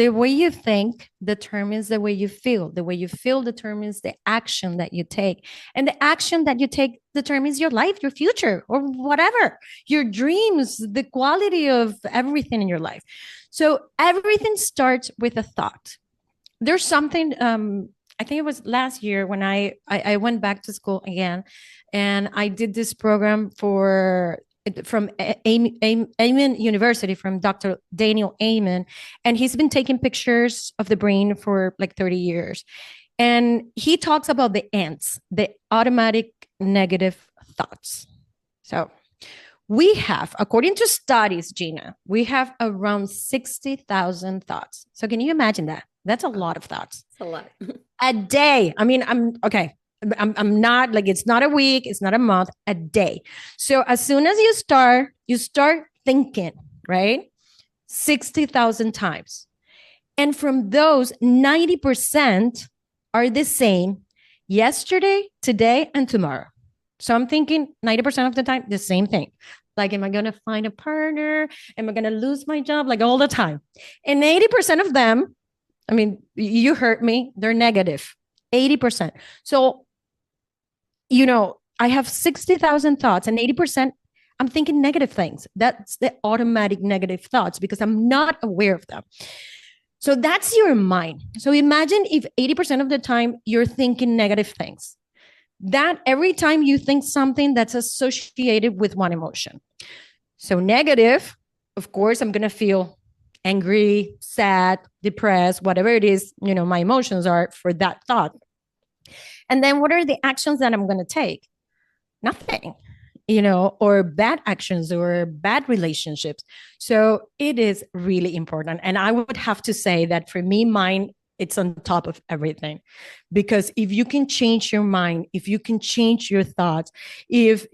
The way you think determines the way you feel. The way you feel determines the action that you take. And the action that you take determines your life, your future, or whatever, your dreams, the quality of everything in your life. So everything starts with a thought. There's something, I think it was last year when I went back to school again, and I did this program from Amen University, from Dr. Daniel Amen, and he's been taking pictures of the brain for like 30 years. And he talks about the ants, the automatic negative thoughts. So we have, according to studies, Gina, we have around 60,000 thoughts. So can you imagine that? That's a lot of thoughts. It's a lot. A day. I mean, I'm okay. I'm not like, it's not a week, it's not a month, a day. So as soon as you start thinking, right? 60,000 times. And from those, 90% are the same yesterday, today, and tomorrow. So I'm thinking 90% of the time, the same thing. Like, am I going to find a partner? Am I going to lose my job? Like all the time. And 80% of them, I mean, you heard me, they're negative, 80%. So, I have 60,000 thoughts, and 80%, I'm thinking negative things. That's the automatic negative thoughts because I'm not aware of them. So that's your mind. So imagine if 80% of the time you're thinking negative things. That every time you think something that's associated with one emotion. So negative, of course, I'm going to feel angry, sad, depressed, whatever it is, my emotions are for that thought. And then what are the actions that I'm going to take? Nothing, or bad actions or bad relationships. So it is really important. And I would have to say that for me, mine, it's on top of everything. Because if you can change your mind, if you can change your thoughts, if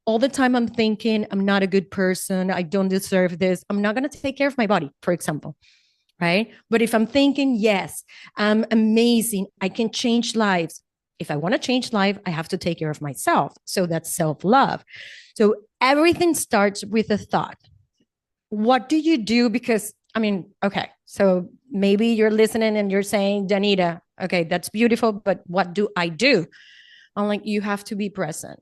all the time I'm thinking I'm not a good person, I don't deserve this, I'm not going to take care of my body, for example. Right? But if I'm thinking, yes, I'm amazing, I can change lives. If I want to change life, I have to take care of myself. So that's self-love. So everything starts with a thought. What do you do? Because, okay, so maybe you're listening and you're saying, Danita, okay, that's beautiful, but what do I do? I'm like, you have to be present.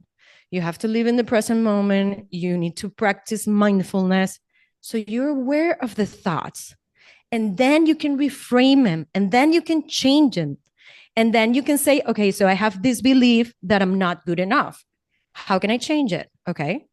You have to live in the present moment. You need to practice mindfulness. So you're aware of the thoughts. And then you can reframe them, and then you can change them. And then you can say, okay, so I have this belief that I'm not good enough. How can I change it? Okay,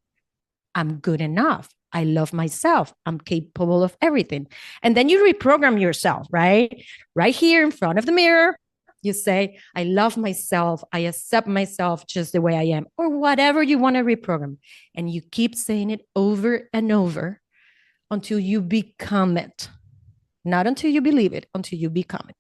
I'm good enough. I love myself. I'm capable of everything. And then you reprogram yourself, right? Right here in front of the mirror, you say, I love myself. I accept myself just the way I am, or whatever you want to reprogram. And you keep saying it over and over until you become it. Not until you believe it, until you become it.